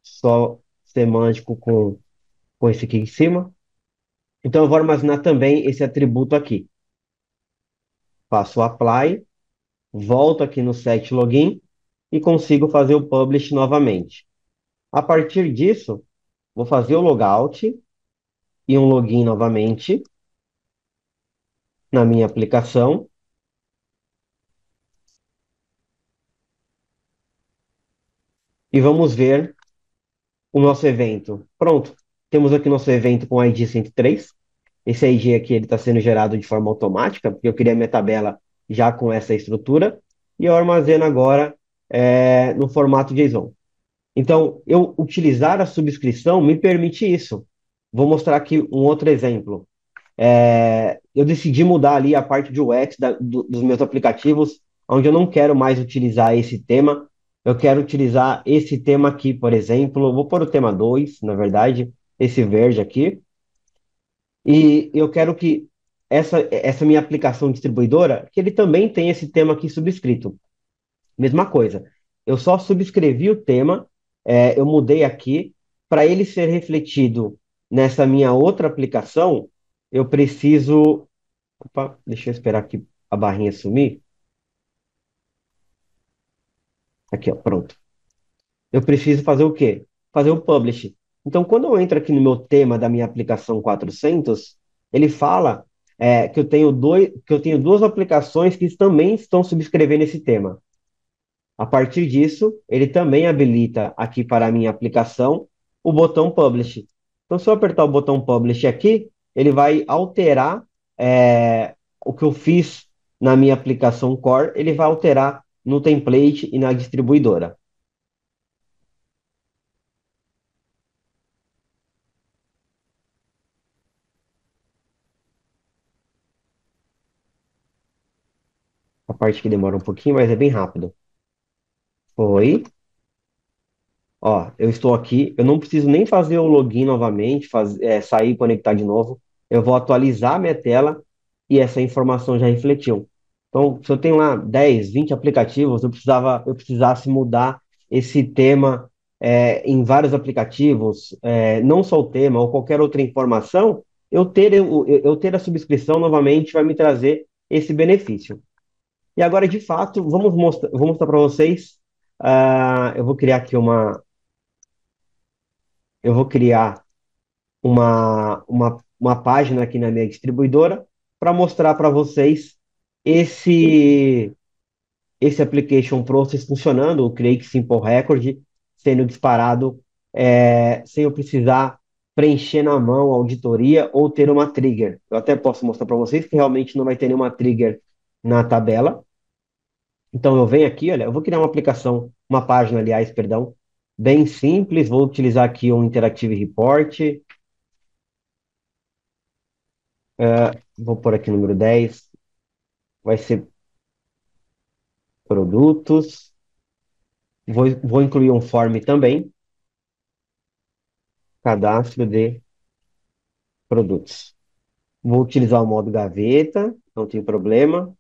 só semântico com esse aqui em cima. Então eu vou armazenar também esse atributo aqui. Faço o apply, volto aqui no set login e consigo fazer o publish novamente. A partir disso, vou fazer o logout e um login novamente na minha aplicação e vamos ver o nosso evento. Pronto, temos aqui nosso evento com ID 103. Esse ID aqui ele está sendo gerado de forma automática, porque eu criei a minha tabela já com essa estrutura e eu armazeno agora no formato JSON. Então, eu utilizar a subscrição me permite isso. Vou mostrar aqui um outro exemplo. Eu decidi mudar ali a parte de UX dos meus aplicativos, onde eu não quero mais utilizar esse tema. Eu quero utilizar esse tema aqui, por exemplo. Vou pôr o tema 2, na verdade, esse verde aqui. E eu quero que essa minha aplicação distribuidora, que ele também tem esse tema aqui subscrito. Mesma coisa. Eu só subscrevi o tema, eu mudei aqui. Para ele ser refletido nessa minha outra aplicação, eu preciso. Opa, deixa eu esperar aqui a barrinha sumir. Aqui, ó, pronto. Eu preciso fazer o quê? Fazer o publish. Então, quando eu entro aqui no meu tema da minha aplicação 400, ele fala que eu tenho duas aplicações que também estão subscrevendo esse tema. A partir disso, ele também habilita aqui para a minha aplicação o botão Publish. Então, se eu apertar o botão Publish aqui, ele vai alterar o que eu fiz na minha aplicação Core, ele vai alterar no template e na distribuidora. A parte que demora um pouquinho, mas é bem rápido. Foi. Ó, eu estou aqui, eu não preciso nem fazer o login novamente, sair e conectar de novo. Eu vou atualizar a minha tela e essa informação já refletiu. Então, se eu tenho lá 10, 20 aplicativos, eu precisasse mudar esse tema em vários aplicativos, não só o tema ou qualquer outra informação, eu ter a subscrição novamente vai me trazer esse benefício. E agora, de fato, vou mostrar para vocês. Eu vou criar aqui eu vou criar uma página aqui na minha distribuidora para mostrar para vocês esse, esse application process funcionando, o Create Simple Record, sendo disparado sem eu precisar preencher na mão a auditoria ou ter uma trigger. Eu até posso mostrar para vocês que realmente não vai ter nenhuma trigger na tabela. Então eu venho aqui, olha, eu vou criar uma aplicação, uma página, aliás, perdão, bem simples. Vou utilizar aqui um Interactive Report. Vou pôr aqui o número 10. Vai ser produtos. Vou incluir um form também. Cadastro de produtos. Vou utilizar o modo gaveta, não tem problema.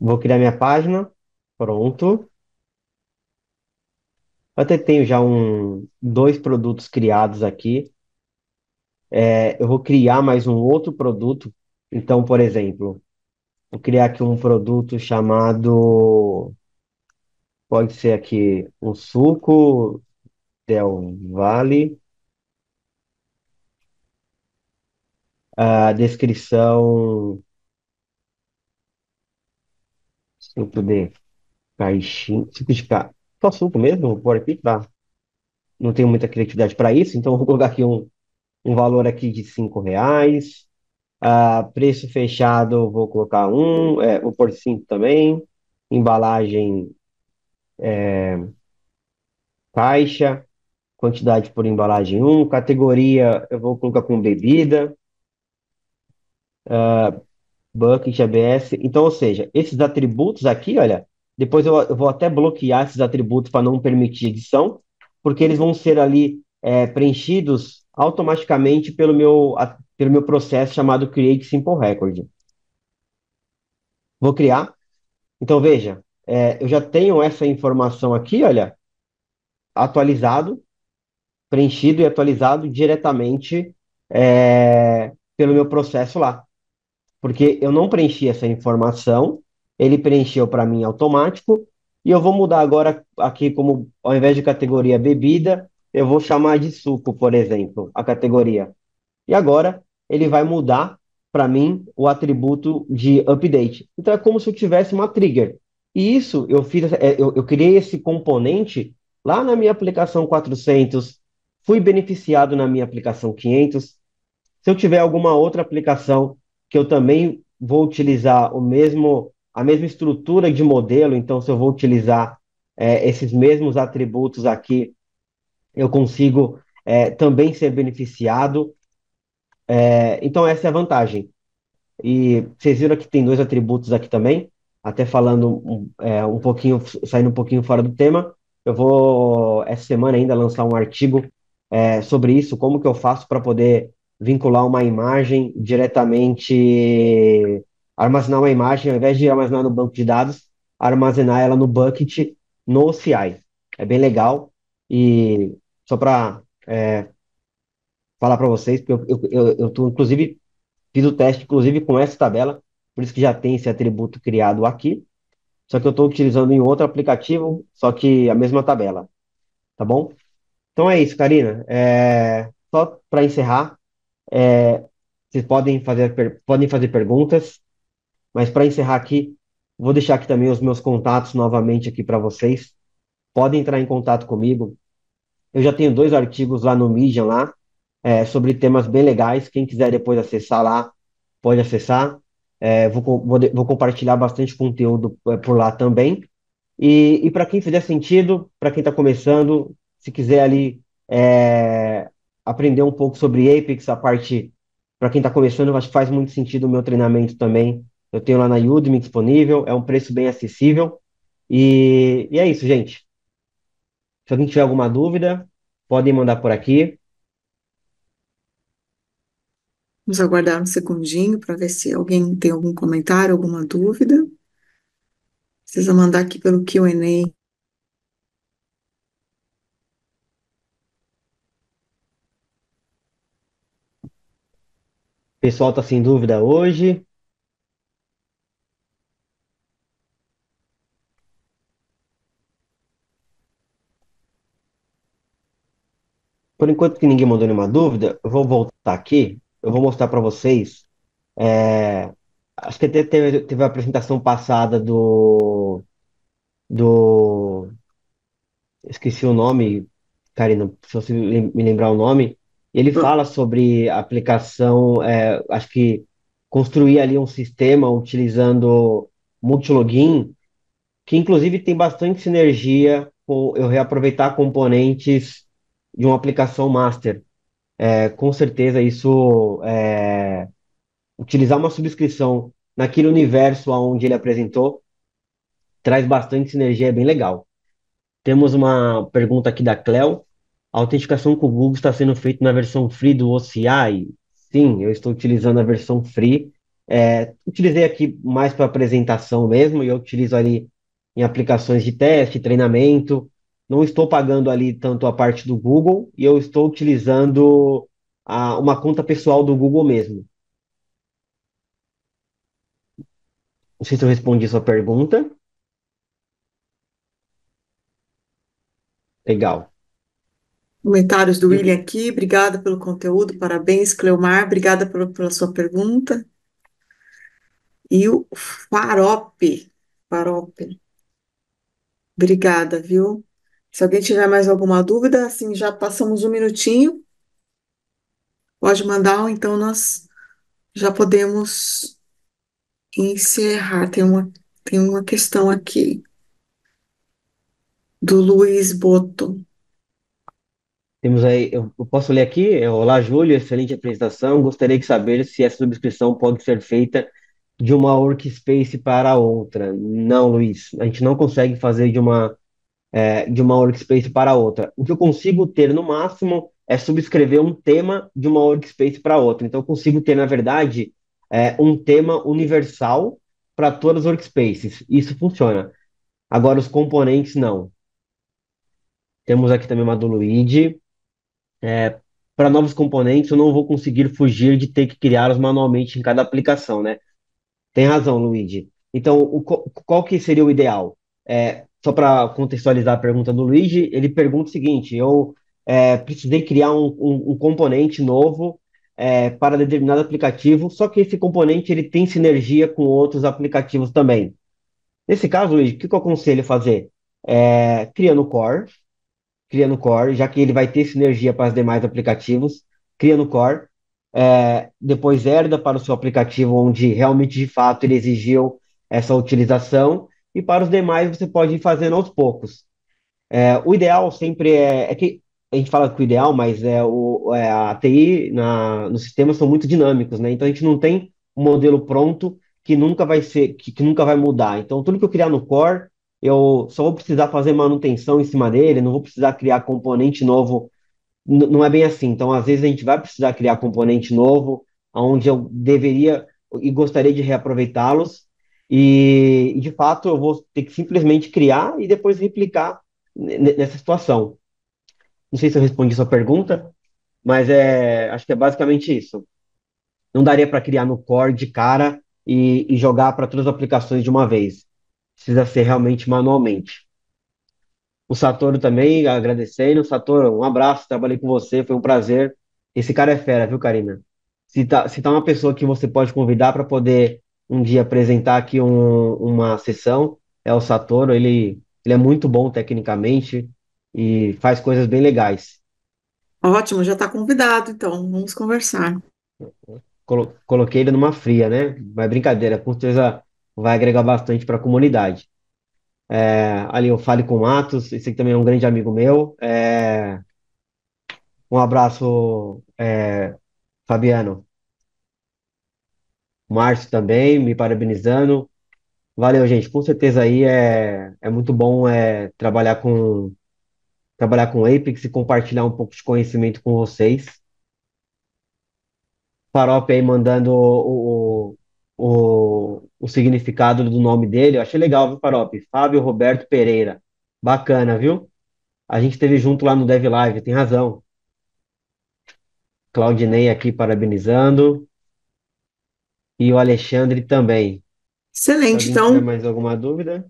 Vou criar minha página. Pronto. Eu até tenho já dois produtos criados aqui. Eu vou criar mais um outro produto. Então, por exemplo, vou criar aqui um produto chamado, pode ser aqui um suco Del Valle, a descrição, suco de caixinha, suco de só suco mesmo, vou pôr aqui, tá? Não tenho muita criatividade para isso, então vou colocar aqui um valor aqui de R$ 5. Preço fechado, vou colocar vou pôr 5 também. Embalagem caixa. quantidade por embalagem um, categoria eu vou colocar com bebida, bucket, ABS. Então, ou seja, esses atributos aqui, olha, depois eu vou até bloquear esses atributos para não permitir edição, porque eles vão ser ali preenchidos automaticamente pelo meu processo chamado Create Simple Record. Vou criar. Então, veja, eu já tenho essa informação aqui, olha, atualizado, preenchido e atualizado diretamente pelo meu processo lá. Porque eu não preenchi essa informação, ele preencheu para mim automático, e eu vou mudar agora aqui como, ao invés de categoria bebida, eu vou chamar de suco, por exemplo, a categoria. E agora ele vai mudar para mim o atributo de update. Então é como se eu tivesse uma trigger. E isso eu fiz, eu criei esse componente lá na minha aplicação 400, fui beneficiado na minha aplicação 500. Se eu tiver alguma outra aplicação que eu também vou utilizar a mesma estrutura de modelo, então se eu vou utilizar esses mesmos atributos aqui, eu consigo também ser beneficiado. Então essa é a vantagem. E vocês viram que tem dois atributos aqui também, até falando um pouquinho, saindo um pouquinho fora do tema. Eu vou, essa semana ainda, lançar um artigo sobre isso, como que eu faço para poder vincular uma imagem diretamente, armazenar uma imagem, ao invés de armazenar no banco de dados, armazenar ela no bucket, no OCI. É bem legal. E só para falar para vocês, porque eu tô, inclusive, fiz o teste, inclusive, com essa tabela, por isso que já tem esse atributo criado aqui. Só que eu estou utilizando em outro aplicativo, só que a mesma tabela, tá bom? Então é isso, Karina. Só para encerrar, vocês podem fazer perguntas, mas para encerrar aqui, vou deixar aqui também os meus contatos novamente aqui para vocês. Podem entrar em contato comigo. Eu já tenho dois artigos lá no Medium lá, sobre temas bem legais. Quem quiser depois acessar lá, pode acessar. Vou compartilhar bastante conteúdo por lá também. E para quem fizer sentido, para quem está começando, se quiser ali aprender um pouco sobre Apex, a parte, para quem está começando, eu acho que faz muito sentido o meu treinamento também. Eu tenho lá na Udemy disponível, é um preço bem acessível. E é isso, gente. Se alguém tiver alguma dúvida, podem mandar por aqui. Vamos aguardar um segundinho para ver se alguém tem algum comentário, alguma dúvida. Precisa mandar aqui pelo Q&A. O pessoal está sem dúvida hoje. Por enquanto que ninguém mandou nenhuma dúvida, eu vou voltar aqui. Eu vou mostrar para vocês. é, Acho que até teve a apresentação passada do. Esqueci o nome, Karina, se você me lembrar o nome. Ele fala sobre a aplicação, acho que construir ali um sistema utilizando multilogin, que inclusive tem bastante sinergia com eu reaproveitar componentes de uma aplicação master. Com certeza isso, utilizar uma subscrição naquele universo onde ele apresentou, traz bastante sinergia, é bem legal. Temos uma pergunta aqui da Cleo. A autenticação com o Google está sendo feita na versão free do OCI? Sim, eu estou utilizando a versão free. Utilizei aqui mais para apresentação mesmo, e eu utilizo ali em aplicações de teste, treinamento. Não estou pagando ali tanto a parte do Google, e eu estou utilizando uma conta pessoal do Google mesmo. Não sei se eu respondi a sua pergunta. Legal. Comentários do William aqui. Obrigada pelo conteúdo. Parabéns, Cleomar. Obrigada pela sua pergunta. E o Farope. Obrigada, viu? Se alguém tiver mais alguma dúvida, assim, já passamos um minutinho. Pode mandar, ou então nós já podemos encerrar. Tem uma questão aqui do Luiz Boto. Temos aí, eu posso ler aqui? Olá, Júlio, excelente apresentação. Gostaria de saber se essa subscrição pode ser feita de uma workspace para outra. Não, Luiz, a gente não consegue fazer de uma workspace para outra. O que eu consigo ter no máximo é subscrever um tema de uma workspace para outra. Então, eu consigo ter, na verdade, um tema universal para todas as workspaces. Isso funciona. Agora, os componentes, não. Temos aqui também uma do Luigi. Para novos componentes, eu não vou conseguir fugir de ter que criá-los manualmente em cada aplicação, né? Tem razão, Luigi. Então, qual que seria o ideal? Só para contextualizar a pergunta do Luigi, ele pergunta o seguinte: eu precisei criar um componente novo para determinado aplicativo, só que esse componente ele tem sinergia com outros aplicativos também. Nesse caso, Luigi, o que que eu aconselho a fazer? Cria no Core, já que ele vai ter sinergia para os demais aplicativos, cria no Core, depois herda para o seu aplicativo onde realmente, de fato, ele exigiu essa utilização, e para os demais você pode ir fazendo aos poucos. O ideal sempre é que a gente fala que o ideal, mas a TI nos sistemas são muito dinâmicos, né? Então a gente não tem um modelo pronto que nunca vai ser, que nunca vai mudar. Então tudo que eu criar no core, eu só vou precisar fazer manutenção em cima dele, não vou precisar criar componente novo. Não é bem assim. Então às vezes a gente vai precisar criar componente novo, onde eu deveria e gostaria de reaproveitá-los. E de fato eu vou ter que simplesmente criar e depois replicar nessa situação. Não sei se eu respondi sua pergunta, mas acho que é basicamente isso. Não daria para criar no core de cara e jogar para todas as aplicações de uma vez. Precisa ser realmente manualmente. O Satoru também, agradecendo. Satoru, um abraço, trabalhei com você, foi um prazer. Esse cara é fera, viu, Karina? Se tá uma pessoa que você pode convidar para poder um dia apresentar aqui uma sessão, é o Satoru. Ele é muito bom tecnicamente e faz coisas bem legais. Ótimo, já está convidado, então vamos conversar. Coloquei ele numa fria, né? Mas brincadeira, com certeza vai agregar bastante para a comunidade. Ali eu fale com o Matos, esse aqui também é um grande amigo meu. Um abraço, Fabiano. Márcio também, me parabenizando. Valeu, gente. Com certeza aí é muito bom trabalhar com Apex e compartilhar um pouco de conhecimento com vocês. Farop aí mandando o significado do nome dele. Eu achei legal, viu, Farop? Fábio Roberto Pereira. Bacana, viu? A gente esteve junto lá no Dev Live, tem razão. Claudinei aqui parabenizando. E o Alexandre também. Se Excelente, alguém tiver então. mais alguma dúvida,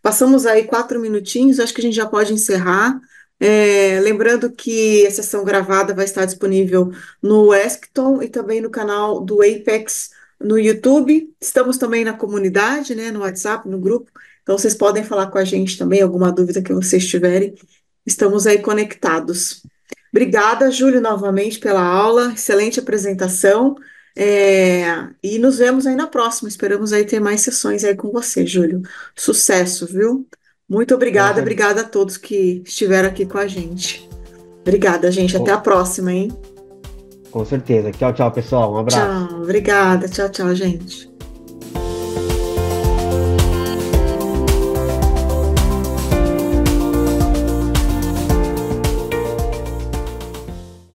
Passamos aí 4 minutinhos, acho que a gente já pode encerrar. Lembrando que a sessão gravada vai estar disponível no Escton e também no canal do Apex no YouTube. Estamos também na comunidade, né, no WhatsApp, no grupo. Então vocês podem falar com a gente também, alguma dúvida que vocês tiverem. Estamos aí conectados. Obrigada, Júlio, novamente pela aula. Excelente apresentação. É, e nos vemos aí na próxima. Esperamos aí ter mais sessões aí com você, Júlio. Sucesso, viu? Muito com, obrigada, cer- obrigada a todos que estiveram aqui com a gente. Obrigada, gente. Até a com, próxima, hein? com certeza. Tchau, tchau, pessoal. Um abraço. Tchau, obrigada. Tchau, tchau, gente.